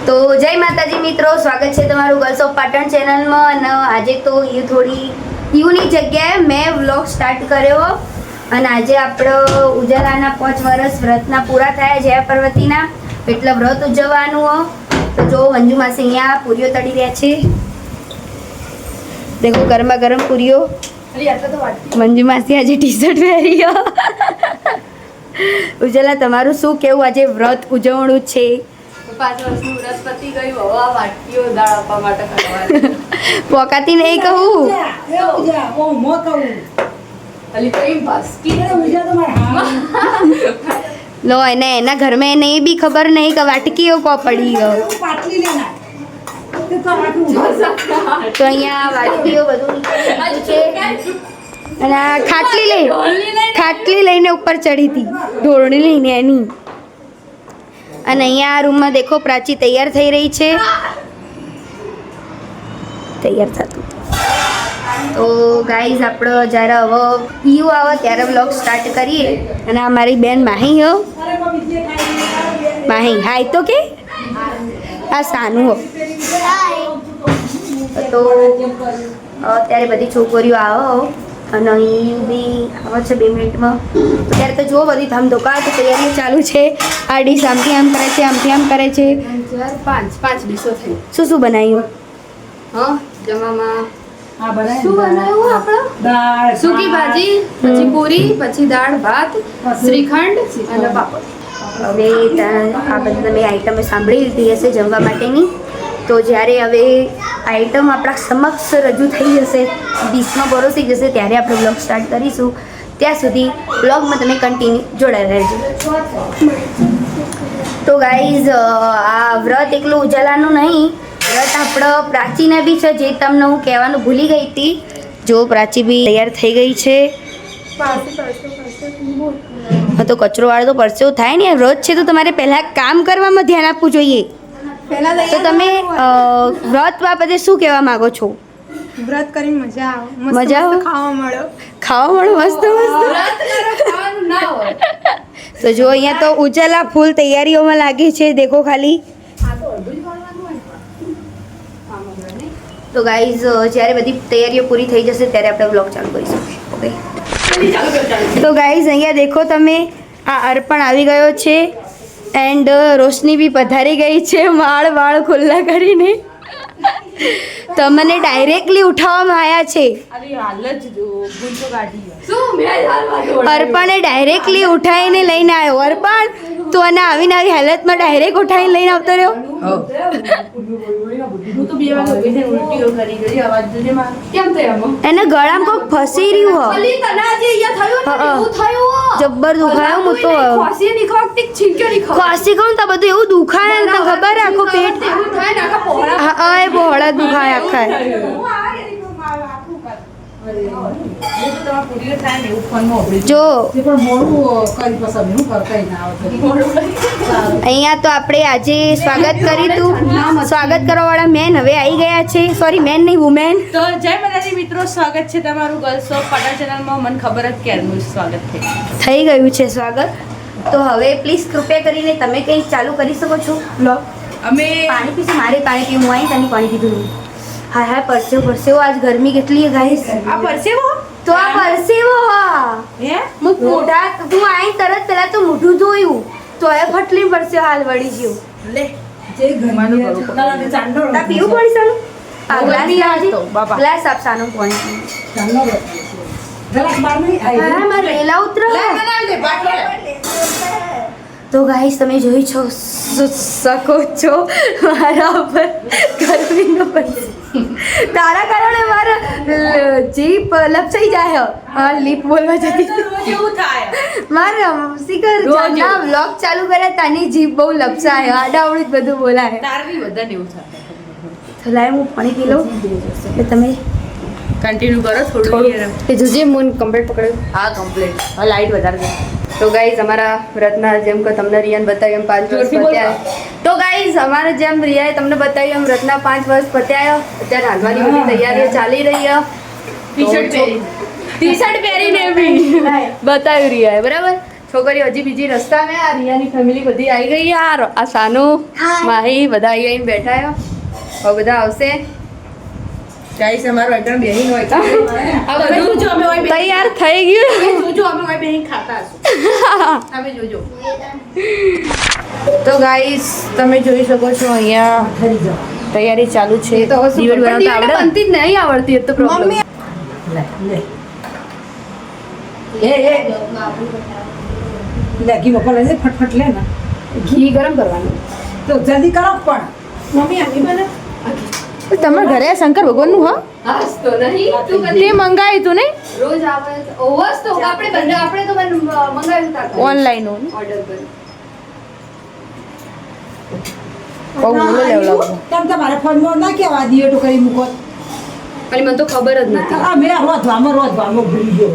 તો જય માતાજી મિત્રો, સ્વાગત છે તમારું ગર્લ્સ ઓફ પાટણ ચેનલમાં. અને આજે તો એ થોડી યુની જગ્યાએ મેં વ્લોગ સ્ટાર્ટ કર્યો. અને આજે આપણો ઉજાલાના 5 વર્ષ વ્રતના પૂરા થયા જયા પાર્વતીના, એટલે વ્રત ઉજવવાનું હો. તો જો મંજુ માસી અહીંયા પૂરીઓ તળી રહ્યા છે. દેખો ગરમા ગરમ પૂરીઓ. મંજુ માસી આજે ટી શર્ટ પહેરી. ઉજાલા તમારું શું કેવું? આજે વ્રત ઉજવણું છે. 5 વર્ષનું વ્રત પતી ગયું, હવે આ વાટકીઓ દાળ આપવા માટે કરવાની. પોકાતી નહીં કહું. અલી તો એમ બાસ્કી લો એને એના ઘર में नहीं भी खबर नहीं कि वाटकीઓ को पड़ी हो. તો અહીંયા વાટકીઓ બધું નીકળ્યું છે. અને આ ખાટલી લઈને ઉપર ચડી હતી, ઢોરણી લઈને એની. અને અહીંયા આ રૂમમાં દેખો પ્રાચી તૈયાર થઈ રહી છે. તૈયાર થતું. તો ગાઈઝ આપણે જ્યારે હવે પીયુ આવે ત્યારે વ્લોગ સ્ટાર્ટ કરીએ. અને આ મારી બેન માહી હો. માહી હાય તો કે આ સાનું હો. તો અત્યારે બધી છોકરીઓ આવો અને અહીં બી આવે છે 2 મિનિટમાં. ત્યારે તો જુઓ બધી ધમધોકા તૈયારીઓ ચાલુ છે. આ ડીશ આમથી આમ કરે છે, આમથી આમ કરે છે. 5 ડીશો થઈ. શું બનાવ્યું? હા, જમામાં શું બનાવ્યું આપણે? દાળ, સૂકી ભાજી, પછી પૂરી, પછી દાળ ભાત, શ્રીખંડ અને પાપડ. હવે આ બધી તમે આઈટમ સાંભળી લીધી હશે જમવા માટેની. તો જ્યારે હવે આઈટમ આપણા સમક્ષ રજૂ થઈ જશે, ડીશમાં પરોસી જશે, ત્યારે આપણે બ્લોગ સ્ટાર્ટ કરીશું. ત્યાં સુધી બ્લોગમાં તમે કન્ટિન્યુ જોડાઈ રહેજો. તો ગાઈઝ આ વ્રત એકલું ઉજાલાનું નહીં, વ્રત આપણો પ્રાચીને બી છે, જે તમને હું કહેવાનું ભૂલી ગઈ હતી. જો પ્રાચી બી તૈયાર થઈ ગઈ છે. હા તો કચરો વાળો તો પરસેવો થાય ને. વ્રત છે તો તમારે પહેલાં કામ કરવામાં ધ્યાન આપવું જોઈએ. તો તમે વ્રત બાબતે શું કહેવા માંગો છો? વ્રત કરીને મજા આવે, મજા આવે? ખાવા મળો મસ્ત મસ્ત. તો જો અહીંયા તો ઉજાલા ફૂલ તૈયારીઓમાં લાગી છે. દેખો ખાલી. તો ગાઈઝ જ્યારે બધી તૈયારીઓ પૂરી થઈ જશે ત્યારે આપણે વ્લોગ ચાલુ કરીશું. ઓકે. તો ગાઈઝ અહીંયા દેખો તમે, આ અર્પણ આવી ગયો છે. એન્ડ રોશની બી પધારી ગઈ છે વાળ ખુલ્લા કરીને. તમને ડાયરેક્ટલી ઉઠાવવામાં આવ્યા છે. અર્પણે ડાયરેક્ટલી ઉઠાવીને લઈને આવ્યો. અર્પણ તું અને આવીને આવી હાલતમાં ડાયરેક્ટ ઉઠાવીને લઈને આવતો રહ્યો. એને ગળામાં કોક ફસી રહ્યું હો. જબ્બર દુખાયો. હું તો ખોસી કહું તો બધું એવું દુખાય ને ખબર આખું પેટ. હા એ બહોળા દુખાય આખા. જો અહીંયા તો આપણે આજે સ્વાગત કર્યું હતું. સ્વાગત કરવા વાળા મેન હવે આવી ગયા છે. સોરી મેન નહીં, વુમેન. તો જય માતાજી મિત્રો, સ્વાગત છે તમારું ગર્લ્સ ઓફ પાટણ ચેનલમાં. મને ખબર જ ક્યારનું સ્વાગત થઈ ગયું છે સ્વાગત. તો હવે પ્લીઝ કૃપયા કરીને તમે કંઈક ચાલુ કરી શકો છો બ્લોગ. અમે પાણી પીશું. મારે પાણી પીવું. હું આવી તને પાણી પીધું. હા હા પરસેવો. આજ ગરમી કેટલી છે ગાઈસ. આ પરસેવો તો આ પરસેવો હા. હે હું આઈ તરત પહેલા તો મોઢું ધોયું તો એ ફટલી પરસેવો હાલ વળી ગયું. લે જે ઘરમાંનું કરું તા પીવું પડી સાનું. આ ગ્લાસ લાવજે. બાપા ગ્લાસ આપ સાનું પાણી. હા મારે રેલા ઉતરો. તો ગાઈસ તમે જોઈ શકો છો મારા ઉપર ગરમીનો તારા કારણે મારા જીપ લપસાઈ જાય. હા લીપ બોલવા જતી કેવું થાય મારા શિખર ના વ્લોગ ચાલુ કર્યા તાની જીપ બહુ લપસાય. આડાવડી જ બધું બોલાય. તારવી બધાને એવું થાય. તો લાય હું પાણી પી લઉં એટલે તમે કન્ટિન્યુ કરો થોડું. એ જોજે મૂન કમ્પ્લીટ પકડ્યું. હા કમ્પ્લીટ. હા લાઈટ વધારે દે. તો ગાઈઝ અમારા વ્રતના જેમ કે તમને રિયાને બતાવ્યું એમ 5 વર્ષ પત્યા. તો ગાઈઝ અમારે જેમ રિયાએ તમને બતાવ્યું એમ વ્રતના 5 વર્ષ પત્યા. અત્યારે હાલવાની બધી તૈયારીઓ ચાલી રહી છે. ટી શર્ટ પહેરીને બી બતાવ્યું રિયાએ બરાબર. છોકરીઓ હજી બીજી રસ્તામાં આ રિયાની ફેમિલી બધી આવી ગઈ યાર આ સાનુ માહી બધા આવીને બેઠા હો. હવે બધા આવશે ગાઈસ અમારો એકદમ બેહીન હોય આ બધું તૈયાર થઈ ગયું જોજો અમે હોય બેહીન ખાતા હશું તમે જોજો. તો ગાઈસ તમે જોઈ શકો છો અહીંયા તૈયારી ચાલુ છે. તો હવે શું દિવેટ પણ બનાવતા દિવેટ આવડે? બનતી જ નહીં આવડતી એ તો પ્રોબ્લેમ લે લે એ લે ઘી વપર લે ફટફટ લે ને ઘી ગરમ કરવાનું તો જલ્દી કરો પણ મમ્મી આની બને તમારા ઘરે આ શંકર ભગવાનનું હા હાસ તો નહીં તું તે કદી મંગાવ્યું તું નહીં રોજ આવે તો ઓવસ તો આપણે તો મંગાવ્યું હતા ઓનલાઈન ઓર્ડર કર્યું બહુ મોડું લેવડાવું. તમ તમારે ફોનમાં ના કેવા દિયો તો કરી મૂકો અને મને તો ખબર જ નથી આ મેં રોધવામાં ભૂલી ગયો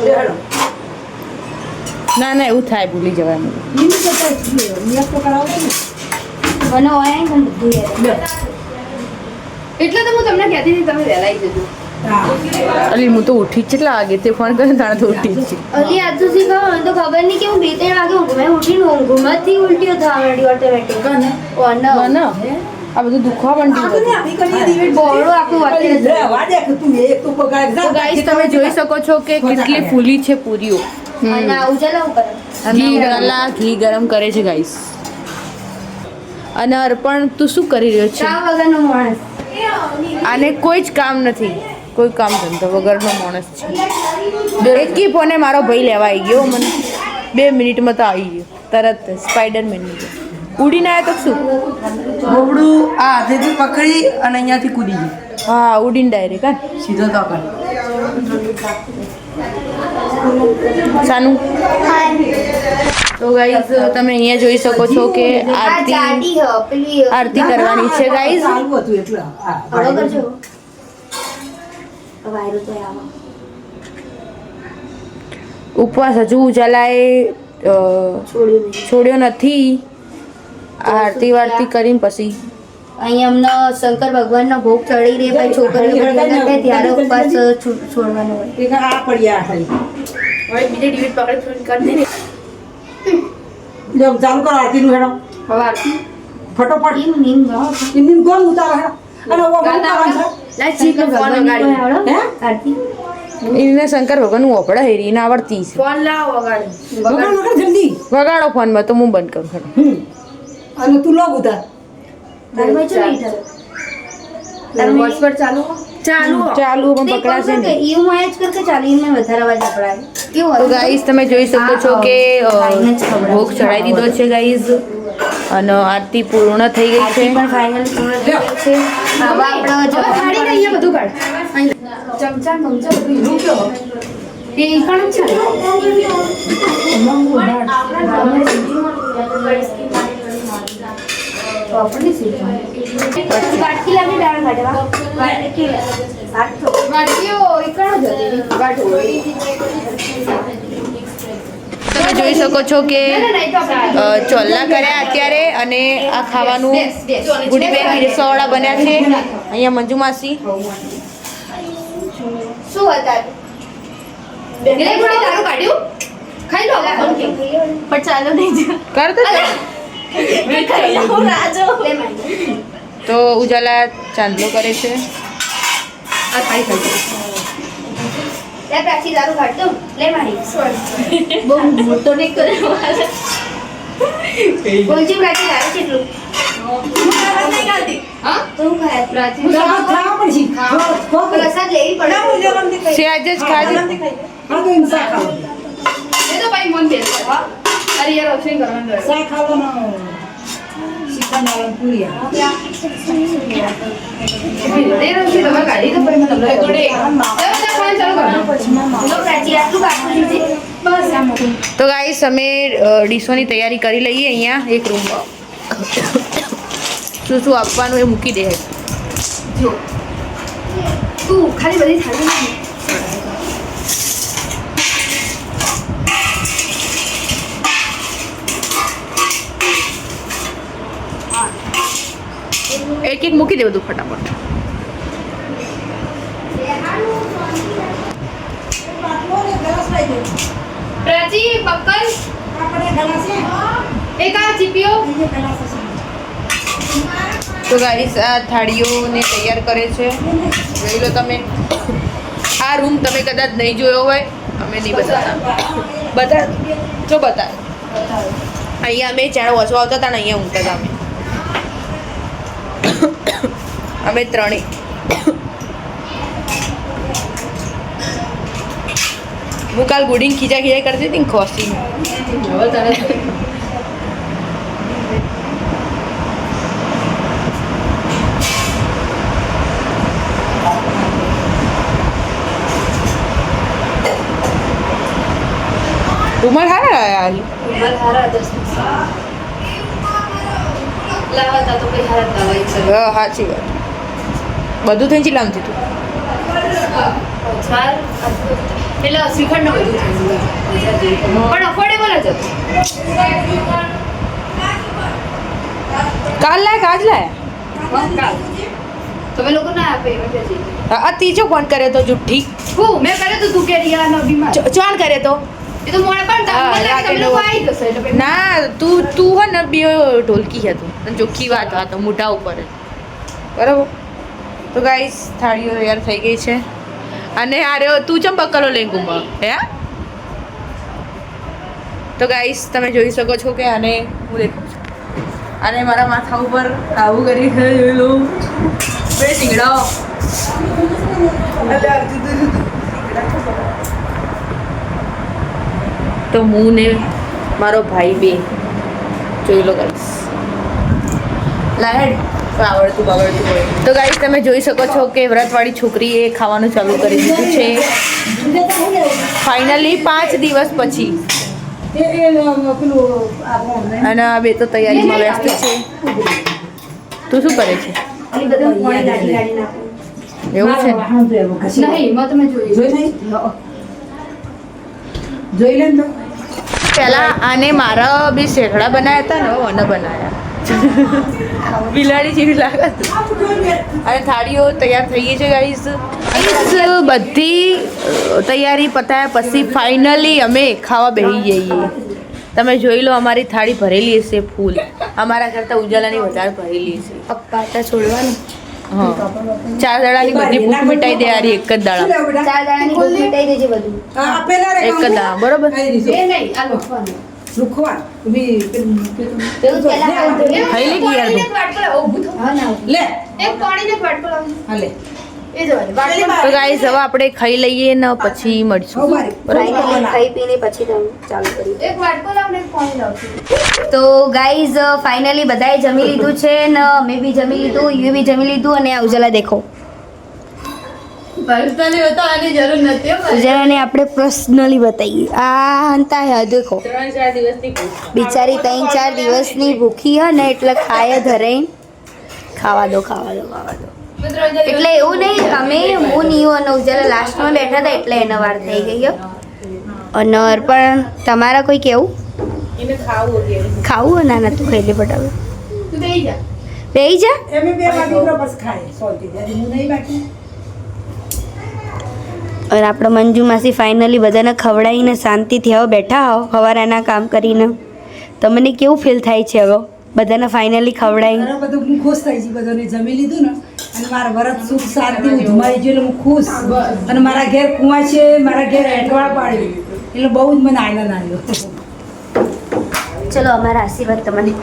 લે હેડો ના ના એવું થાય ભૂલી જવાય મને. નિયમ તો નિયમ તો કરાવો ને મને ઓય પણ બધું યાદ. લે એટલે તો હું તમને કહેતી હતી તમે વહેલા આવી જજો હા અલી હું તો ઉઠી જ કેટલા વાગે તે ફોન કર્યો તાણે તો ઉઠી જ છે. અલી આજ તો શીખવા મને તો ખબર નહીં કે હું 2-3 વાગે ઊંઘ મેં ઉઠીને ઊંઘમાંથી ઉલટીઓ થવા માંડી ઓટોમેટિક કને મને આ બધું દુખવા માંડ્યું આ તો ને હતું. આપી કરી દિવેટ બોરડું આખું વાટી લે વાડે કે તું એક તો બગાડ તો ગાઈસ તમે જોઈ શકો છો કે કેટલી ફૂલી છે પૂરીઓ. અને આવું ચાલો હું કરે ઘી ગરમ કરે છે ગાઈસ. અને અર્પણ તું શું કરી રહ્યો છે? ચા વગરનો માણસ આને કોઈ જ કામ નથી, કોઈ કામ ધંધો વગરનો માણસ છે. એકી ફોને મારો ભાઈ લેવા આવી ગયો મને 2 મિનિટમાં તો આવી ગયો તરત સ્પાઈડરમેન ની જેમ. ઉડીને આવ્યો તો શું ગોબડું આ હાથેથી પકડી અને અહીંયાથી કૂદી ગઈ હા ઉડીને ડાયરેક્ટ હા સીધો તો કર સાનું. તો ગાઈઝ તમે અહીંયા જોઈ શકો છો કે આ જાડી હ પેલી આરતી કરવાની છે ગાઈઝ. ચાલુ હતું એટલે હા હળો કરજો વાયરો તો આવો ઉપવાસ હજુ ઉજાલાએ છોડ્યો નથી. આરતી વારતી કરીને પછી અહીંયા અમને શંકર ભગવાનનો ભોગ ચડી રહે પછી છોકરીઓ બધી અંદર થાય ત્યારે ઉપવાસ છોડવાનો હોય એક આ પડ્યા ખાલી હવે બીજે ડિવિટ પકડ કરી દે. જો ચાલુ કરો આરતીનું હેડો હવે આરતી ફટોફટ એમ નીમ ગાઓ ઇન્દિન કોણ ઉતારો હેડો અને ઓ ગાતા લાઈ ચીક ફોન વગાડી હે આરતી એને શંકર ભગવાનનું ઓપડા હેરી એને આવડતી છે. ફોન લાવ વગાડી વગાડ વગાડ જલ્દી વગાડો ફોનમાં તો હું બંધ કરું ખરું. અને તું લોગ ઉતાર તારે ભાઈ ચો નહીં થાય હોટસ્પોટ ચાલુ ચાલુ પણ પકડાશે ને. ઈમ આજ કરકે ચાલી મેં વધારે અવાજ પકડાય કેવું તો ગાઈઝ તમે જોઈ શકો છો કે ભોગ ચડાવી દીધો છે ગાઈઝ અને આરતી પૂર્ણ થઈ ગઈ છે. પણ ફાઇનલ પૂર્ણ થઈ ગઈ છે હવે આપણે હવે કાઢી ને અહીંયા બધું કાઢ ચમચા બધું હીરું કયો એ પણ છે તો આપણે કાટકી લાગી દાળ કાઢવા વાટીઓ એકણ જ હતી વાટો તમે જોઈ શકો છો કે ચોલ્લા કર્યા અત્યારે અને આ ખાવાનું ગુડીબેન રીસોવાળા બન્યા છે. અહીંયા મંજુ માસી શું હતા એટલે થોડી તારું કાઢ્યું ખાઈ લો પણ ચાલો નહીં કરતો છે. રાજો તો ઉજાલા ચાંદલો કરે છે. આ ખાઈ ખાઈ લે પ્રાચી દારૂ કાઢ દો લે મારી બહુ મોટો ને કરે બોલજી પ્રાચી દારૂ કેટલું હા તો હું ખાય પ્રાચી ખાવા પડશે પ્રસાદ લેવી પડે સેજ જ ખાજે. હા તો ઇન્સા ખાવ એ તો ભાઈ મન બેસ અરે યાર ઓપ્શન કરવાનું રહ્યું. સા ખાવાનો શીખા નાળન પૂરિયા એ રંગી તમે કાઢી તો પછી મેં તમને જોડે ખાવાનું ચાલુ કરો લો પ્રાચી આટલું કાઢું દીધી બસ આમ હતું. તો ગાઈસ અમે ડીશોની તૈયારી કરી લઈએ. અહીંયા એક રૂમમાં શું શું આપવાનું એ મૂકી દે. જો તું ખાલી બધી થાળી નાખ. એક એક મૂકી દે બધું ફટાફટ. પ્રાચી બક્કલ એક આ જીપીઓ. તો ગાઈસ આ થાળીઓને તૈયાર કરે છે. જોઈ લો તમે. આ રૂમ તમે કદાચ નહીં જોયો હોય, અમે નહીં બતા જો બતા અહીંયા અમે ચાર વાંચવા આવતા હતા ને અહીંયા ઊંઘતા હતા અમે ત્રણેય. હું કાલ ગુડીને ખીચા કરતી હતી ને ખોસી. હવે તને રૂમાલ હારા યાર. લાવતા તો કઈ હારા દવાઈ છે. સાચી વાત. બધું થઈને ચીલામ થયું ચાર એટલે શ્રીખંડ ને બધું થઈ ગયું પણ અફોર્ડેબલ જ હતું. કાલ લાય આજ લાયા. તમે લોકો ના આપે એમ કે છે. આ ત્રીજો ફોન કર્યો તો જુઠ્ઠી. હું મેં કર્યો તો તું કે રિયા નો બીમાર ચોણ કર્યો તો એ તો મોડે પણ હા, તમને લાગે તમે લોકો આવી જશે એટલે પછી ના તું હે ને બે ઢોલકી હતું અને ચોખ્ખી વાત હતો મોઢા ઉપર જ. બરાબર. તો ગાઈસ થાળીઓ તૈયાર થઈ ગઈ છે અને આરે તું ચમ બકલો લઈને ઘૂમા હે. તો ગાઈસ તમે જોઈ શકો છો કે આને હું દેખું છું અને મારા માથા ઉપર આવું કરી જોઈ લો બે ટીંગડાઓ. તો હું ને મારો ભાઈ બે જોઈ લો ગાઈસ. લાહેડ આવડતું હોય તો ગાઈસ તમે જોઈ શકો છો કે વ્રતવાળી છોકરીએ ખાવાનું ચાલુ કરી દીધું છે ફાઇનલી 5 દિવસ પછી. અને આ બે તો તૈયારીમાં વ્યસ્ત છે. તું શું કરે છે? એવું છે ને? નહીં માં તમે જોઈ લે તો પહેલા આને મારા બે શેકડા બનાવ્યા હતા ને હવે મને બનાવ્યા. બિલાડી જેવી લાગે. અને થાળીઓ તૈયાર થઈ ગઈ છે ગાઈસ. બધી તૈયારી પતાયા પછી ફાઇનલી અમે ખાવા બેસી જઈએ. તમે જોઈ લો અમારી થાળી ભરેલી હશે ફૂલ. અમારા કરતાં ઉજાલાની વધારે ભરેલી હશે. પાટા છોડવાનું હા 4 દાડાની બધી ભૂખ મિટાઈ દે યાર એક જ દાડા. 4 દાડાની ભૂખ મિટાઈ દેજે બધું. આપેલા રે એક જ દાડા બરોબર. એ નહીં આ લોખવાનું રૂખવા પેલું પહેલા ખાવું જોઈએ. ખાઈ લે કે યાર તું. હા ના લે એક પાણીને વાટકો લાવ હા લે એ જવાની તો ગાઈસ હવે આપણે ખાઈ લઈએ ને પછી મળશું. ફાઇનલી ખાઈ પીને પછી તમે ચાલુ કર્યું. એક વાટકો લાવ ને એક પાણી લાવ તો ગાઈઝ ફાઇનલી બધાએ જમી લીધું છે ને અમે બી જમી લીધું, યુ બી જમી લીધું અને આ ઉજલા દેખો. પર્સનલી બતાવવાની જરૂર નથી હો. ઉજલાને આપણે પર્સનલી બતાવીએ. આ અંતા હે દેખો 3-4 દિવસની ભૂખ. બિચારી 3-4 દિવસની ભૂખી હે ને એટલે ખાય ધરે. ખાવા દો. એટલે એવું નહીં અમે હું નીયું અને ઉજલા લાસ્ટમાં બેઠા હતા એટલે એનો વાર થઈ ગયો. અને પણ તમારા કોઈ કેવું એને ખાવું કે ખાવું ના ના તું ખાઈ લે ફટાફટ. તું દઈ જા બેહી જા. એમે બે વાટી બસ ખાય સોલતી દે હું નહીં બાકી અને આપણે મંજુ માસી ફાઇનલી બધાને ખવડાવીને શાંતિથી હવે બેઠા હો હવારાના કામ કરીને. તમને કેવું ફીલ થાય છે હવે બધાને ફાઇનલી ખવડાવી? ઘણા બધું હું ખુશ થઈ ગઈ. બધાને જમી લીધું ને અને મારા વરત સુખ શાંતિ ઉધમાઈ ગયું એટલે હું ખુશ. અને મારા ઘેર કુવા છે, મારા ઘેર એઠવાળ પાડ્યું એટલે બહુ જ મને આનંદ આવ્યો. ચલો અમારા આશીર્વાદ તમને.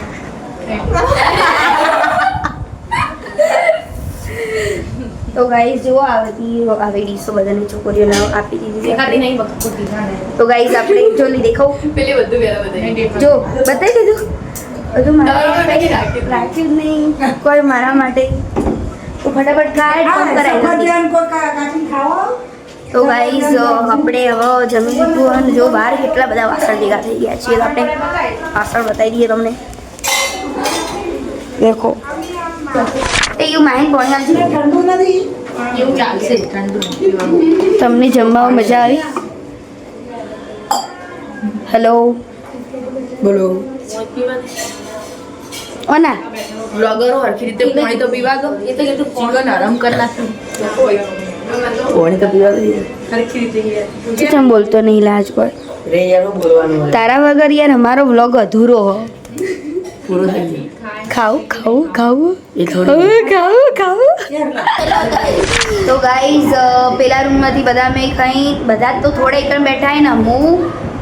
તો ગાઈઝ જુઓ આવી ડીશો બધાને છોકરીઓને આપી દીધી દેખાતી છે. નહીં બકુતી તો ગાઈઝ આપણે જો લી દેખાવ પેલી બધું વેલા બધા જો બતાવી દીધું બધું મારા નહીં માટે રાખ્યું. રાખ્યું જ નહીં કોઈ મારા માટે. તો ફટાફટ ખાય ફોન કરાવી દીધી. સફરજન કોઈ કાચી ખાવો તો ગાઈઝ આપણે હવે જમી લીધું અને જો બહાર કેટલા બધા વાસણ ભેગા થઈ ગયા છે. તો આપણે વાસણ બતાવી દઈએ તમને. દેખો એ યુ માઇન પોણી આવશે. ઠંડુ નથી એવું ચાલશે ઠંડુ તમને જમવામાં મજા આવી? હેલો બોલો ઓના બ્લોગરો હરખી રીતે પાણી તો પીવા દો. એ તો કીધું જીવન આરામ કરી નાખ્યું. પાણી તો પીવા દઈએ હરખી રીતે તું ચમ બોલતો નહીં લાજ પર રે યાર હું બોલવાનું તારા વગર યાર અમારો વ્લોગ અધૂરો હો પૂરો થઈ ગયો ખાવું એ થોડી ખાવું તો ગાઈઝ પેલા રૂમમાંથી બધા મેં ખાઈ બધા જ તો થોડા એકણ બેઠા હે ને હું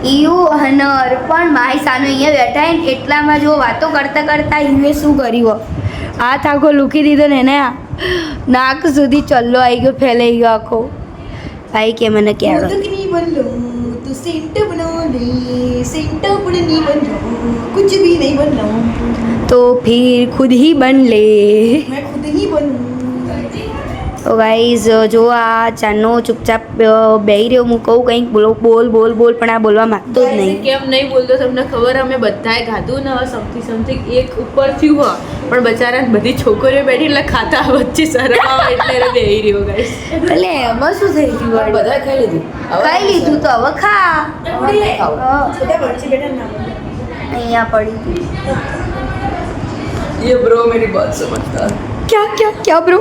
ઈયુ અને અર્પણ માહી સાનું અહીંયા બેઠા હે ને એટલામાં જો વાતો કરતા કરતા ઈયુએ શું કર્યું હાથ આખો લૂકી દીધો ને એને નાક સુધી ચલ્લો આવી ગયો ફેલાઈ ગયો આખો ભાઈ કે મને ક્યાં तू सेंट बनो नहीं सेंट अपने नहीं बन कुछ भी नहीं बनना तो फिर खुद ही बन ले मैं खुद ही बनूं તો ગાઈઝ જો આ ચાનો ચૂપચાપ બેહી રહ્યો હું કહું કંઈક બોલ પણ આ બોલવા માંગતો જ નહીં કેમ નહીં બોલતો તમને ખબર અમે બધાએ ખાધું ને સમથિંગ એક ઉપર થયું હોય પણ બચારા બધી છોકરીઓ બેઠી એટલે ખાતા વચ્ચે શરમ આવે એટલે એને બેહી રહ્યો ગાઈસ એટલે એમાં શું થઈ ગયું બધા ખાઈ લીધું ખાઈ લીધું તો હવે ખા बेटा बच्चे बेटा ना અહીંયા પડી ये ब्रो मेरी बात समझता क्या ब्रो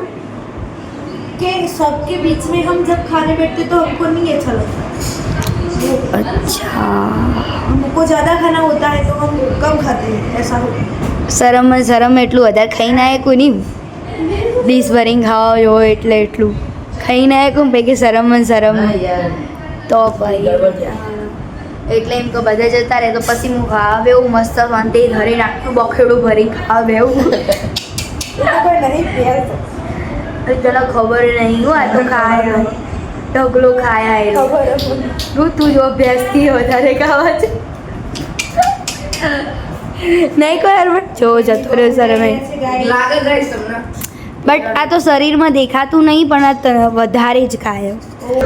कि सबके बीच में हम जब खाने बैठते तो हमको नहीं अच्छा लगता अच्छा हमको ज़्यादा खाना होता है तो हम कम खाते हैं ऐसा होता है શરમ એટલું વધારે ખાઈને આવે કોની ડીશ ભરીને ખાવા હોય એટલે એટલું ખાઈને આવે કોણ પૈકી શરમ યાર તો ભાઈ એટલે એમ કે બધા જતા રહે તો પછી હું ખાવા બેવું મસ્ત શાંતિ ઘરે આટલું બખેડું ભરીને ખાવા બેવું अगर नहीं प्यार तो તને ખબર નહીં હું આ તો ખાયા ઢગલો ખાયા એ खबर તું જો અભ્યાસથી વધારે ખાવા છે નહીં કોઈ જો જતો રહ્યો સર મેં લાગે ગાઈસ તમને બટ આ તો શરીરમાં દેખાતું નહીં પણ આ વધારે જ ખાય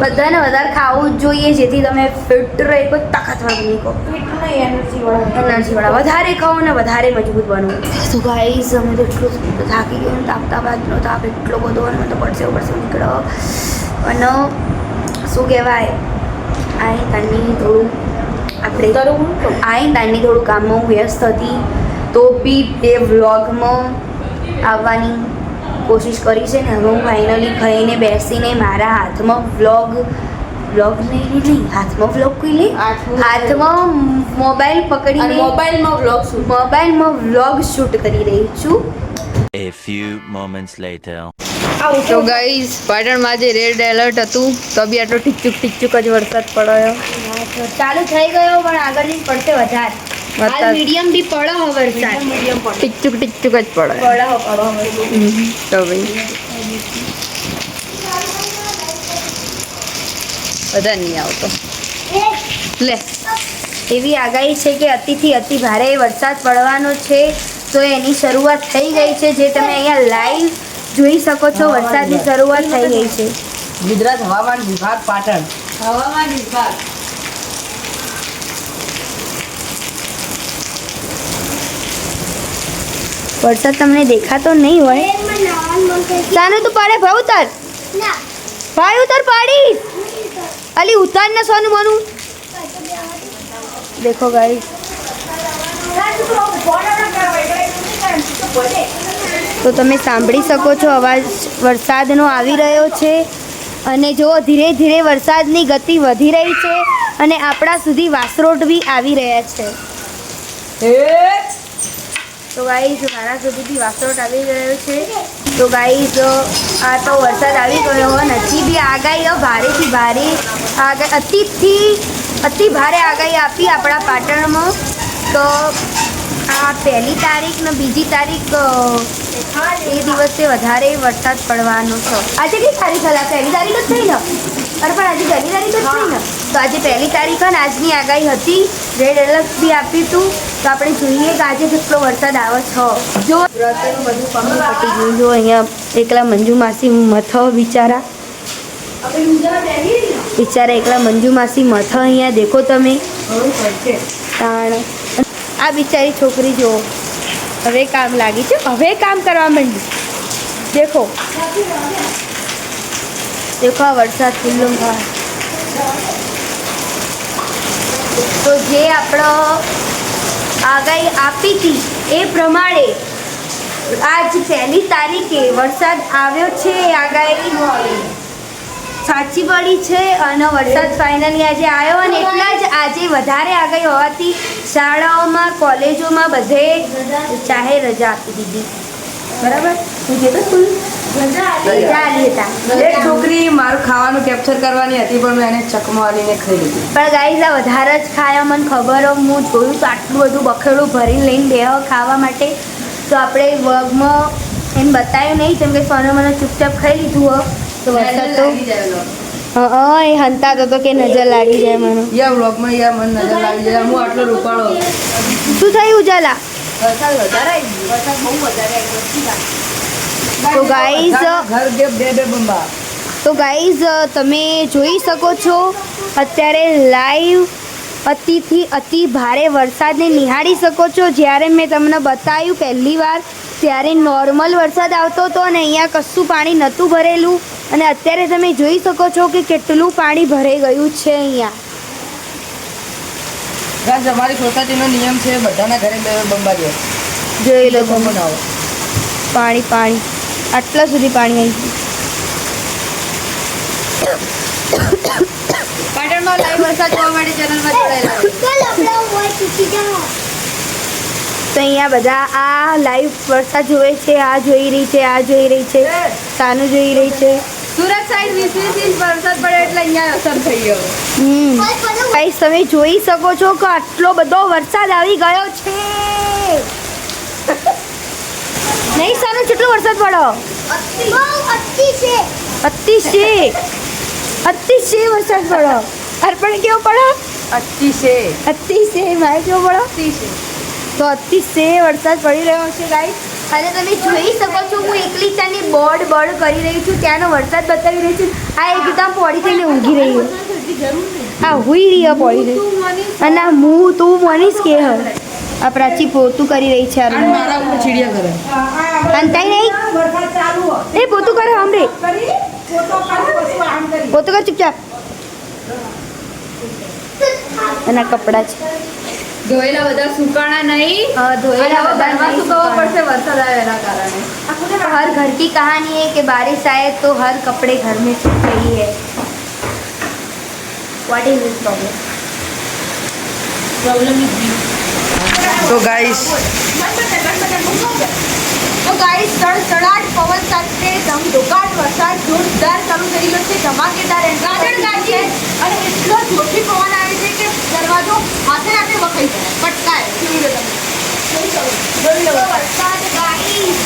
બધાને વધારે ખાવું જ જોઈએ જેથી તમે ફિટ રહે કોઈ તાકાતવાર બની કહો इतना एनर्जी वाला એનર્જીવાળા વધારે ખાઓ ને વધારે મજબૂત બનો તો ગાઈસ અમે તો એટલું થાકી ગયો ને તાપતા બાદનો તાપ એટલો બધો અને મને તો પડશે નીકળો અને શું કહેવાય આઈ તાની થોડું આપણે તાની થોડું કામમાં હું વ્યસ્ત હતી તો બી એ વ્લોગમાં આવવાની કોશિશ કરી છે ને હવે હું ફાઇનલી ખાઈને બેસીને મારા હાથમાં વ્લોગ નહીં હાથમાં વ્લોગ કોઈ લે હાથમાં મોબાઈલ પકડીને મોબાઈલમાં વ્લોગ શૂટ કરી રહી છું A few moments later. તો ગાઈસ પાટણમાં જે રેડ એલર્ટ હતું તો બી આટલો ટીચુક જ વરસાદ પડ્યો ચાલુ થઈ ગયો પણ આગળની પડશે વધારે વરસાદ. મીડિયમ બી પડો હવે વરસાદ ટીચુક જ પડ્યો પડો તો ભાઈ બધા નહીં આવતો લે એવી આગાહી છે કે અતિથી અતિ ભારે વરસાદ પડવાનો છે તો એની શરૂઆત થઈ ગઈ છે જે તમે અહીંયા લાઈવ જોઈ શકો છો વરસાદની શરૂઆત થઈ ગઈ છે ગુજરાત હવામાન વિભાગ પાટણ હવામાન વિભાગ વરસાદ તમને દેખાતો નહીં હોય સાનું તું પાડે ભાઈ ઉતાર ભાઈ ઉતાર પાડી અલી ઉતાર ને સોનું મનું દેખો ગાઈસ તો તમે સાંભળી શકો છો અવાજ વરસાદનો આવી રહ્યો છે અને જો ધીરે ધીરે વરસાદની ગતિ વધી રહી છે અને આપણા સુધી વાસરોટ બી આવી રહ્યા છે તો ગાઈઝ મારા સુધી બી વાસરોટ આવી રહ્યો છે તો ગાઈઝ આ તો વરસાદ આવી ગયો હોય હજી બી આગાહી ભારેથી ભારે અતિ ભારે આગાહી આપી આપણા પાટણમાં તો આ 1 તારીખ ને 2 તારીખ એ દિવસે વધારે વરસાદ પડવાનો છે આજે કઈ તારીખ હલા 1 તારીખ જ થઈ ને અરે પણ આજે 1 તારીખ જ થઈ ને તો આજે 1 તારીખ અને આજની આગાહી હતી રેડ એલર્ટ બી આપ્યું હતું તો આપણે જોઈએ કે આજે કેટલો વરસાદ આવે છે જો વ્રતનું બધું કામ પતી ગયું જો અહીંયા એકલા મંજુ માસી મથ બિચારા એકલા મંજુ માસી મથ અહીંયા દેખો તમે તાણ આ બિચારી છોકરી જો હવે કામ લાગી છે હવે કામ કરવા માંડી દેખો આ વરસાદ ખુલ્લો તો જે આપણો આગાહી આપી હતી એ પ્રમાણે આજ 1 તારીખે વરસાદ આવ્યો છે આગાહી સાચી પડી છે અને વરસાદ ફાઇનલી આજે આવ્યો અને એટલા જ આજે વધારે આગાહી હોવાથી શાળાઓમાં કોલેજોમાં બધે ચાહે રજા આપી દીધી બરાબર હું જે તો સ્કૂલ રજા આલી હતા એક છોકરી મારું ખાવાનું કેપ્ચર કરવાની હતી પણ મેં એને ચકમો આલીને ખાઈ લીધી. પણ ગાઈઝ આ વધારે જ ખાયા મને ખબર હોય હું જોયું તો આટલું બધું બખેડું ભરીને લઈને બે ખાવા માટે તો આપણે વર્ગમાં એમ બતાવ્યું નહીં જેમ કે સોનો મને ચૂપચાપ ખાઈ લીધું હોય તો વરસાદ તો હા એ હંતાતો તો કે નજર લાગી જાય મને યા વ્લોગમાં યા મને નજર લાગી જાય. હું આટલો રૂપાળો. શું થયું ઉજાલા વરસાદ વધારે આવી ગયો. વરસાદ બહુ વધારે આવી ગયો. તો ગાઈઝ ઘર જે બે બંબા. તો ગાઈઝ તમે જોઈ શકો છો અત્યારે લાઈવ અતિથી અતિ ભારે વરસાદને નિહાળી શકો છો. જ્યારે મેં તમને બતાવ્યું પહેલી વાર ત્યારે નોર્મલ વરસાદ આવતો હતો અને અહીંયા કશું પાણી નહોતું ભરેલું અને અત્યારે તમે જોઈ શકો છો કે કેટલું પાણી ભરાઈ ગયું છે અહીંયા. ગાઈસ અમારી સોસાયટીનો નિયમ છે બધાના ઘરે બે બંબા છે. જોઈ લો તમે બનાવો. પાણી પાણી આટલા સુધી પાણી આવી ગયું. પાટણમાં લાઈવ વરસાદ જોવા માટે ચેનલમાં જોડાયેલા તો અહીંયા બધા આ લાઈવ વરસાદ જોવે છે આ જોઈ રહી છે આ જોઈ રહી છે સાનું જોઈ રહી છે. સુરત સાઈડ 20 ઇંચ વરસાદ પડે એટલે અહીંયા અસર થઈ ગયો. ગાઈસ તમે જોઈ શકો છો કે આટલો બધો વરસાદ આવી ગયો છે. નહીં સાનું કેટલો વરસાદ પડ્યો અતિશય વરસાદ પડ્યો. અર્પણ કેવો પડ્યો અતિશય મારે કેવો પડ્યો તો અતિશય વરસાદ પડી રહ્યો છે ગાઈસ અને તમે જોઈ શકો છો હું એકલી ત્યાંની બોર્ડ કરી રહી છું ત્યાંનો વરસાદ બતાવી રહી છું. આ એકદમ પોડી થઈને ઊંઘી રહી હોય હા હુઈ રહી હોય પોડી રહી અને હું તું મનીશ કે આ પ્રાચી પોતું કરી રહી છે આ મારા ઉપર ચીડિયા કરે. અંતાઈ નહીં વરસાદ ચાલુ હોય એ પોતું કરે હમરે કરી ફોટો કાઢી પછી આમ કરી પોતું કર ચૂપચાપ અને આ કપડાં છે ધોયેલા બધા સુકાણા નહીં ધોયેલા અને હવે બધા ઘરમાં નહીં સુકાવવા સુકાણા. પડશે વરસાદ આવે એના કારણે. हर घर की कहानी है कि बारिश आए तो हर कपड़े घर में सूख रही है. What is this problem? તો ગાઈસ તો ગાઈસ સડસડાટ પવન સાથે ધમધોકાટ વરસાદ જોરદાર ચાલુ થઈ ગયો છે ધમાકેદાર એન્ટ્રાન્સ છે અને એટલો જોરથી પવન આવે છે કે દરવાજો હાથે હાથે વખાઈ જાય પટકાય જોઈ લો વરસાદ ગાઈસ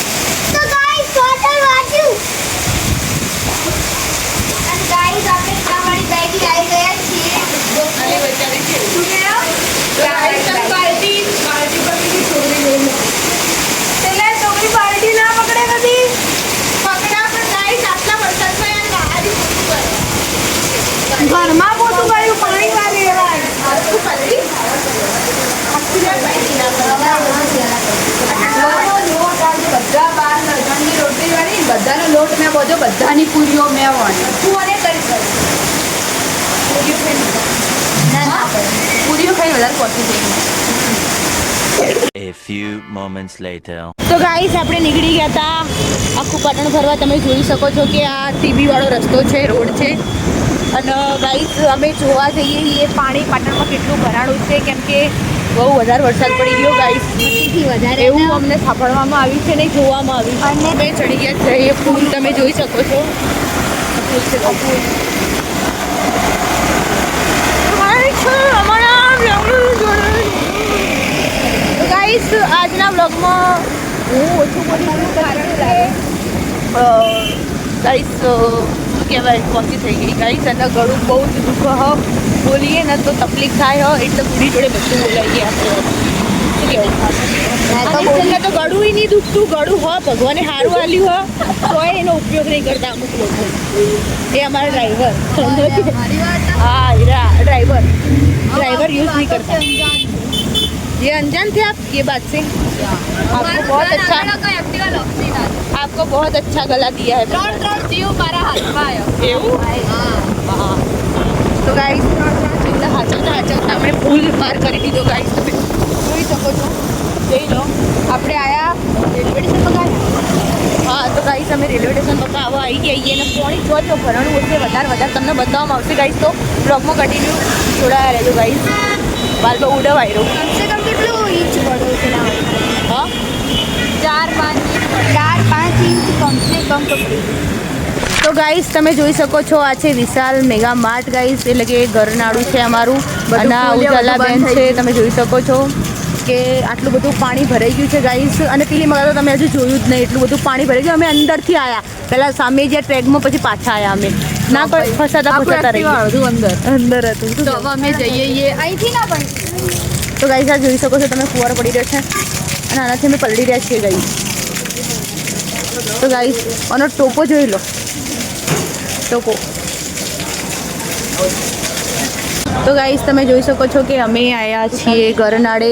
તો ગાઈસ વોટર વાંચ્યું અને ગાઈસ આપણે ખાવાની બેગી આવી ગયા છીએ અને બચારી છે શું કહેવાય પાર્ટી પકડી છોડી લઈને પેલા છોકરી પાર્ટી ના પકડે કદી પકડા પણ ગાઈસ આટલા વરસાદમાં યાર બહાર ઘરમાં પોતું કર્યું પાણી વાળી રહેવાય આખું પલટી બધા બાર લગનની રોટલી વાળી બધાનો લોટ મેં બધો બધાની પૂરીઓ મેં વણી તું અને કરી પૂરીઓ ખાઈ વધારે પહોંચી જઈ. A few moments later. તો ગાઈસ આપણે નીકળી ગયા હતા આખું પાટણ ફરવા. તમે જોઈ શકો છો કે આ ટીબી વાળો રસ્તો છે રોડ છે અને ગાઈસ અમે જોવા જઈએ છીએ પાણી પાટણમાં કેટલું ભરાણું છે કેમ કે બહુ વધારે વરસાદ પડી ગયો ગાઈસ વધારે એવું અમને સાંભળવામાં આવ્યું છે ને જોવામાં આવ્યું છે. અમે ચડી ગયા જઈએ પુલ તમે જોઈ શકો છો પુલ છે તો પુલ ગાઈસ આજના બ્લોગમાં હું ઓછું બોલું કારણ કે ગાઈસ શું કહેવાય પહોંચી થઈ ગઈ ગાઈસ અને ગળું બહુ જ દુઃખ હ બોલીએ ને તો તકલીફ થાય હ એટલે પૂરી જોડે બધું બોલાઈ ગયા આપણે તો ગળું નહીં દુખતું ગળું હ ભગવાને સારું આલ્યું હ તોય એનો ઉપયોગ નહીં કરતા અમુક લોકો એ અમારા ડ્રાઈવર હા हीरा ड्राइवर यूज नहीं करता ये अनजान थे आप ये बात से आपको बहुत अच्छा आपको बहुत अच्छा गला दिया है એવું હા તો ગાઈસ હાચવતા આપણે પુલ પાર કરી દીધો ગાઈસ તમે જોઈ શકો છો જોઈ લો આપણે આયા રેલવે સ્ટેશન પગાયા હા તો ગાઈસ અમે રેલવે સ્ટેશન પર આવા આવી ગયા અને પોણી જો ભરણું હશે વધારે તમને બતાવવામાં આવશે ગાઈસ. તો બ્લોગમાં કન્ટિન્યુ જોડાયા રહેજો ગાઈસ. બાલ બહુ ઉડવાય રહ્યો. કમસે કમ કેટલું ઇંચ પડ્યો છે હા 4-5 ઇંચ કમસે કમ તો તો ગાઈસ તમે જોઈ શકો છો આ છે વિશાલ મેગા માર્ટ ગાઈસ, એટલે કે ઘરનાળું છે અમારું. અને આ ઉજાલા બેન છે, તમે જોઈ શકો છો કે આટલું બધું પાણી ભરાઈ ગયું છે ગાઈસ. અને પેલી મગર તો તમે હજુ જોયું જ નહીં, એટલું બધું પાણી ભરાઈ ગયું. અમે અંદરથી આવ્યા પહેલાં સામે જ્યાં ટ્રેકમાં, પછી પાછા આવ્યા અમે. ના પણ ફસાતા રહી અંદર હતું. તો હવે અમે જઈએ અહીંથી ના પણ. તો ગાઈસ આ જોઈ શકો છો તમે ફુવારો પડી રહ્યો છે અને આનાથી અમે પલળી રહ્યા છીએ ગાઈસ. તો ગાઈસ આનો ટોપો જોઈ લો, ટોપો. તો ગાઈસ તમે જોઈ શકો છો કે અમે આવ્યા છીએ ઘરનાળે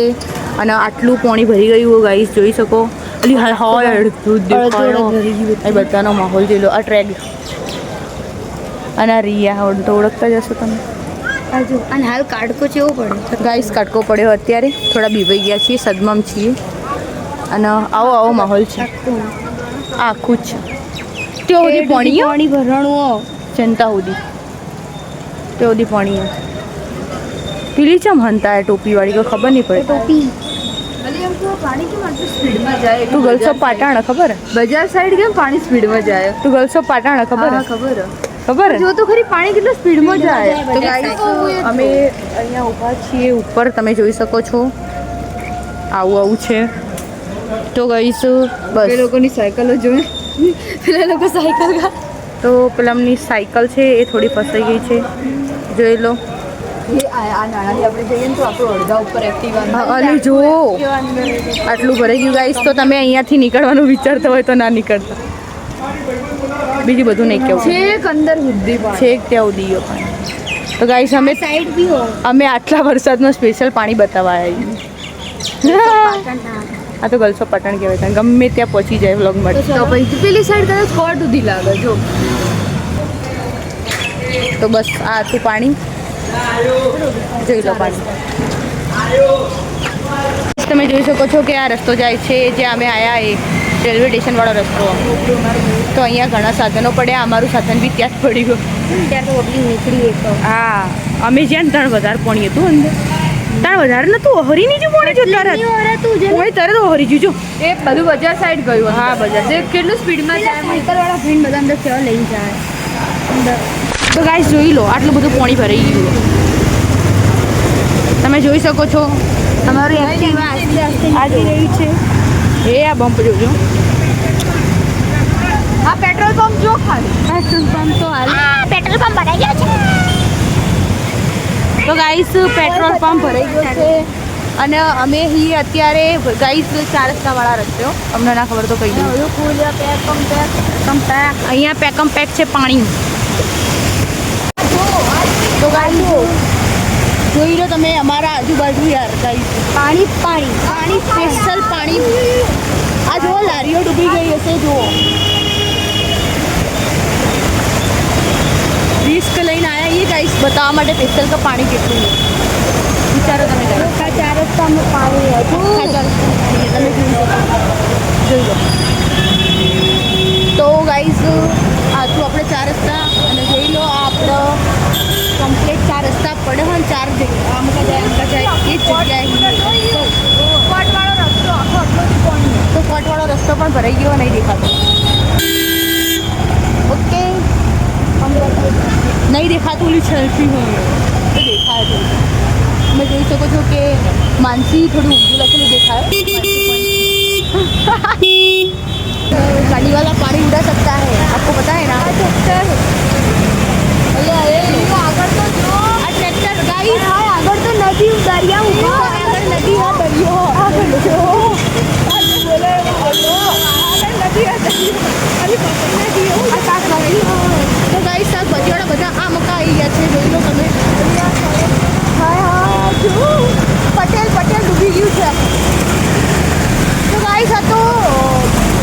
અને આટલું પાણી ભરી ગયું ગાઈસ જોઈ શકો. અલી હોય અડધું દેખાયો. એ બધાનો માહોલ જોઈ લો. આ ટ્રેક અને આ રિયા તો ઓળખતા જશો તમે. અને હાલ કાઢકો ચેવો પડે ગાઈસ કાટકો પડ્યો અત્યારે, થોડા બીવાઈ ગયા છીએ, સદમામ છીએ. અને આવો માહોલ છે આખું જ. તે સુધી પાણી ભરણું જનતા સુધી તે સુધી પાણી. પેલી ચમ હંતા ટોપીવાળી કોઈ ખબર નહીં પડે. ટોપી પાણી કેમ આટલું સ્પીડમાં જાય? તું ગર્લ્સ ઓફ પાટણ ખબર? બજાર સાઈડ કેમ પાણી સ્પીડમાં જાય? તું ગર્લ્સ ઓફ પાટણ ખબર? ખબર ખબર જો તો ખરી પાણી કેટલું સ્પીડમાં જાય. તો ગાઈસ અમે અહીંયા ઊભા છીએ ઉપર, તમે જોઈ શકો છો. આવું છે. તો ગાઈસ બસ એ લોકોની સાયકલો જોઈ, પેલા લોકો સાયકલ તો પેલામની સાયકલ છે એ થોડી ફસાઈ ગઈ છે, જોઈ લો. આ નાણાથી આપણે જઈએ ને તો આપણું અડધા ઉપર એક્ટિવા. અને જો આટલું ભરાઈ ગયું ગાઈસ, તો તમે અહીંયાથી નીકળવાનું વિચારતા હોય તો ના નીકળતા. બીજું બધું નહીં કેવું છેક અંદર સુધી છેક ત્યાં સુધી ગયો પાણી. તો ગાઈસ અમે સાઈડ બી હો અમે આટલા વરસાદમાં સ્પેશિયલ પાણી બતાવવા આવ્યા. આ તો ગર્લ્સ ઓફ પાટણ કહેવાય, ત્યાં ગમે ત્યાં પહોંચી જાય વ્લોગ માટે. તો પછી પેલી સાઈડ કદાચ કોટ સુધી લાગે જો. તો બસ આ હતું પાણી, જોઈ લો પાણી. તમે જોઈ શકો છો કે આ રસ્તો જાય છે જ્યાં અમે આવ્યા એ રેલવે સ્ટેશનવાળો રસ્તો. તો અહીંયા ઘણા સાધનો પડ્યા, અમારું સાધન બી ત્યાં જ પડી ગયું. ત્યાં તો ઓટલી નીકળી એક હા અમે જ્યાં ત્રણ વધારે પાણી હતું અંદર, ત્રણ વધારે નતું હરી નહીં પાણી જો તરત કોઈ તરત હરી જજો. એ બધું બજાર સાઈડ ગયું. હા બજાર જે કેટલું સ્પીડમાં જાય. સાયકલવાળા ફ્રેન્ડ બધા અંદર કેવા લઈ જાય. તો ગાઈસ જોઈ લો આટલું બધું પાણી ભરાઈ ગયું. તમે જોઈ શકો છો અમારું એક્ટિવા આસ્તે આસ્તે આવી રહી છે. એ આ બમ્પ જોજો. આ પેટ્રોલ પંપ જો ખાલી. પેટ્રોલ પંપ તો હાલ પેટ્રોલ પંપ ભરાઈ ગયો છે. તો ગાઈસ પેટ્રોલ પંપ ભરાઈ ગયો છે અને અમે અહીં અત્યારે ગાઈસ 4 રસ્તાવાળા રસ્તો, અમને ના ખબર તો કહી દઉં. અહીંયા પેકમ પેક છે પાણી. તો ગાઈસ જોઈ લો તમે અમારા આજુબાજુ યાર ગાઈસ પાણી સ્પેશિયલ પાણી. આ જુઓ લારીઓ ડૂબી ગઈ હશે, જુઓ. રિસ્ક લઈને આવ્યા એ ગાઈસ બતાવવા માટે સ્પેશિયલ કે પાણી કેટલું છે. વિચારો તમે ગાઈસ. આ 4 રસ્તામાં પાણી હતું. તમે જોઈ લો. તો ગાઈઝ આ તો આપણે 4 રસ્તા અને જોઈ લો આ આપણો કમ્પ્લીટ 4 રસ્તા પડે હોય ને 4 જગ્યા આમકા જાય એ જ જગ્યાએ કોટવાળો રસ્તો આખો આટલો જ પાણી. તો કોટવાળો રસ્તો પણ ભરાઈ ગયો નહીં દેખાતો. ઓકે નહીં દેખાતું ઓલી સેલ્ફી હોય તો દેખાય છે. તમે જોઈ શકો છો કે માનસી થોડું ઊંધું લખેલું દેખાય. गाड़ी वाला पानी उड़ा सकता है, आपको पता है ना? ट्रैक्टर गाइस આગળ તો નદી દરિયા ઉભા આગળ નદી હા દરિયો આગળ તો ગાઈસ શાકભાજીવાળા બધા આ મકા આવી ગયા છે, જોઈ લો તમે. પટેલ ડૂબી ગયું છે. તો ગાઈસ આ તો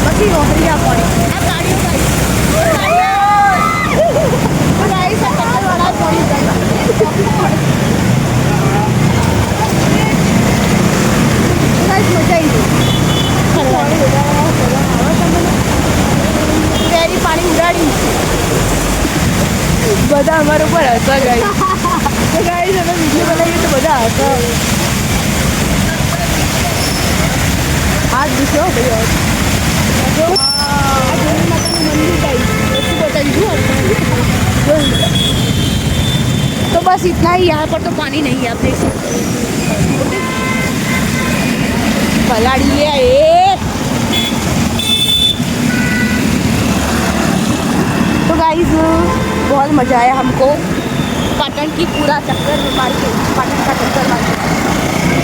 બધી નોકરીયા પાણી આ ગાડીઓ ગાઈસ આ પટેલવાળા પાણી ગાઈસ મજા આવી ગઈ. બધા અમારા ઉપર હસવા ગાઈ તો ગાઈ અમે વિડીયો બનાવીએ તો બધા હસવા હાથ દુખ્યો ભાઈ तो बस इतना ही, यहाँ पर तो पानी नहीं है आप देख सकते हैं। पलाड़ी है ये। तो गाइस बहुत मज़ा आया हमको पाटन की पूरा चक्कर मार के, पाटन का चक्कर मार के।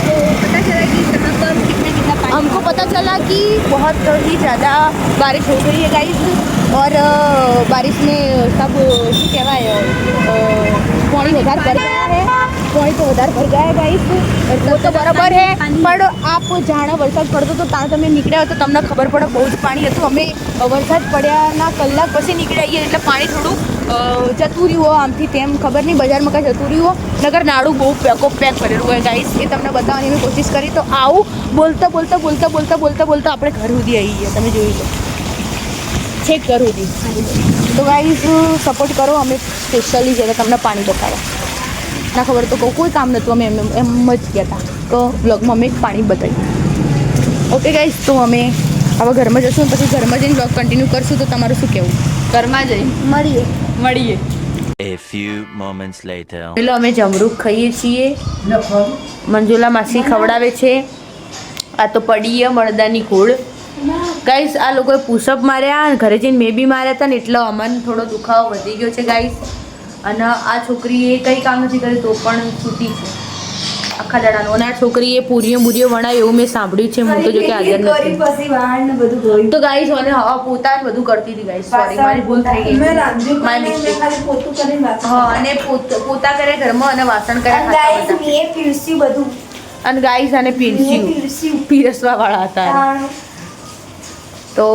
तो पता चला कि यहाँ पर कितना पानी, हमको पता चला कि बहुत ही ज़्यादा बारिश हो गई है गाइस और बारिश में सब क्या पानी વધારે ભર ગયા है, पानी तो વધારે ભર ગયા है गाइस वो तो बराबर है પણ આપ જાણે વરસાદ પડતો તો ત્યાં તમે નીકળ્યા તો તમને ખબર પડે બહુ જ પાણી હતું અમે વરસાદ પડ્યાના કલાક પછી નીકળ્યા એટલે પાણી થોડું જતું રહ્યું હોય આમથી તેમ ખબર નહીં બજારમાં કાંઈ જતું રહ્યું હોય નગર નાડું બહુ પેક કરેલું હોય ગાઈસ એ તમને બતાવવાની મેં કોશિશ કરી તો આવું બોલતા આપણે ઘર સુધી આવી ગયા તમે જોઈ લો છેક ઘર સુધી તો ગાઈસ સપોર્ટ કરો અમે સ્પેશિયલી જ્યારે તમને પાણી બતાવ્યા ના ખબર તો કોઈ કામ નહોતું અમે એમ જ ગયા હતા તો બ્લોગમાં અમે પાણી બતાવ્યું ઓકે ગાઈસ તો અમે હવે ઘરમાં જશું પછી ઘરમાં જઈને બ્લોગ કન્ટિન્યુ કરશું તો તમારું શું કહેવું ઘરમાં જઈ મળીએ A few moments later. પેલો અમે જમરૂખ ખાઈએ છીએ મંજુલા માસી ખવડાવે છે આ તો પડીએ મળદાની ઘોળ ગાઈસ આ લોકોએ પુશઅપ માર્યા અને ઘરે જઈને મેં બી માર્યા હતા ને એટલે અમને થોડો દુખાવો વધી ગયો છે ગાઈસ અને આ છોકરીએ કંઈ કામ નથી કર્યું તો પણ છૂટી છે આખા દાડાનો અને આ છોકરીએ પૂરીઓ વણાય એવું મેં સાંભળ્યું છે હું તો જો કે હાજર નથી પછી વાળ ને બધું ધોઈ તો ગાઈસ મને હવા પોતા ને બધું કરતી હતી ગાઈસ સોરી મારી ભૂલ થઈ ગઈ મેં રાંધ્યું મારી પણ mistake. મેં ખાલી પોતું કરીને વાસણ હા અને પોતા કરે ઘરમાં અને વાસણ કરે અને ગાઈસ મેં પીરસ્યું બધું અને ગાઈસ આને પીરસ્યું પીરસવા વાળા હતા તો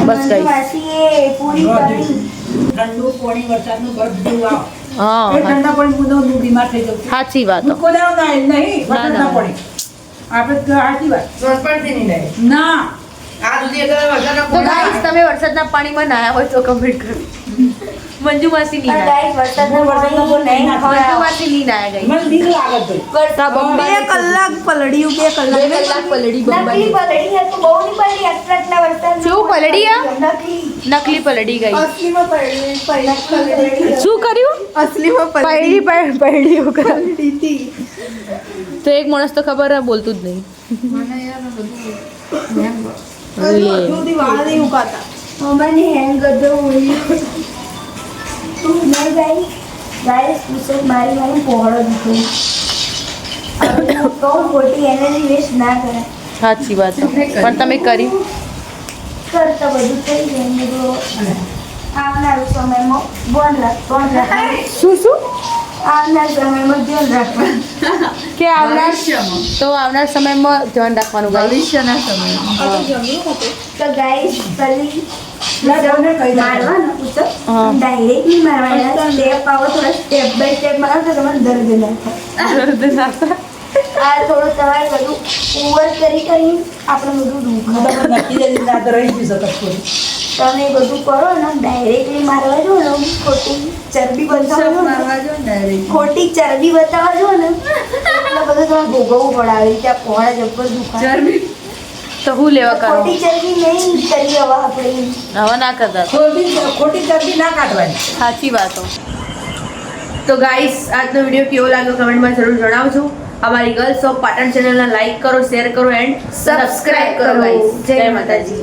બસ ગાઈસ માસીએ પૂરી કરી ઠંડુ પાણી વરસાદનું બધું આવ હા ઠંડા પાણી મુનો હું બીમાર થઈ જાઉં છું સાચી વાત મૂકો દાવ ના નહીં વરસાદ ના. ના પડે આપણે તો સાચી વાત ચોટપણથી નહીં રહે ના આ સુધી અગર વરસાદ તો ગાઈસ તમે વરસાદના પાણીમાં નાયા હોય તો કમેન્ટ કરો મંજુ માસી નહીં અને નાયા ગાઈસ વરસાદના પાણી નહીં મંજુ ખવાય માસી નહીં નાયા ગાઈસ મને બીક લાગે ભાઈ બે કલાક પલળ્યું 2 કલાક 2 કલાક પલડી નકલી બંબાઈ પલળી હે તો બહુ નહીં પલળી આટલા વરસાદ શું પલળી આ? નકલી નકલી પલડી ગઈ અસલીમાં પલળી પલળી શું કર્યું અસલીમાં પૈડી પૈડી પલળી હતી તો એક માણસ તો ખબર હે બોલતું જ નહીં સુધી વાળ નહીં ઉકાતા મમ્માને હેંગ ગધો ઉડી તું ન ગઈ ગાઈસ પુષપ મારી પહોળો દીધો તો ખોટી એનર્જી વેસ્ટ ના કરે સાચી વાત પણ તમે કરી કરતા બધું થઈ જાય ને તો આવનાર સમયમાં બંધ રાખવાનું શું આવનાર સમયમાં ધ્યાન રાખવાનું કે આવનાર તો આવનાર સમયમાં ધ્યાન રાખવાનું ગાઈસ ભવિષ્યના સમયમાં તો ગાઈસ પેલી તમને કહી દઉં. મારવાનું પુષપ હા. ડાયરેક્ટલી મારવાના સ્ટેપ આવો થોડા સ્ટેપ બાય સ્ટેપ મારો તો તમારે દર્દ ના થાય આ થોડું તમારે બધું ઓવર કરી આપણે બધું દુઃખ હું તો નક્કી જ ના તો રહી જઈશ કશું તમે એ બધું કરો ને ડાયરેક્ટલી મારવા જો ને ખોટી ચરબી બતાવવા જો ને ખોટી ચરબી બતાવવા જો ને એટલે બધું તમારે ભોગવવું પડે આવી રીતે આ પહોળા જબ્બર દુખાય તો હું લેવા કરો ખોટી ચરબી નહીં કરી હવે આપણે હવે ના કરતા ખોટી ચરબી ના કાઢવાની સાચી વાતો તો ગાઈસ આજનો વિડીયો કેવો લાગ્યો કમેન્ટમાં જરૂર જણાવજો અમારી ગર્લ્સ ઓફ પાટણ ચેનલને લાઈક કરો શેર કરો એન્ડ સબસ્ક્રાઇબ કરો ગાઈસ જય માતાજી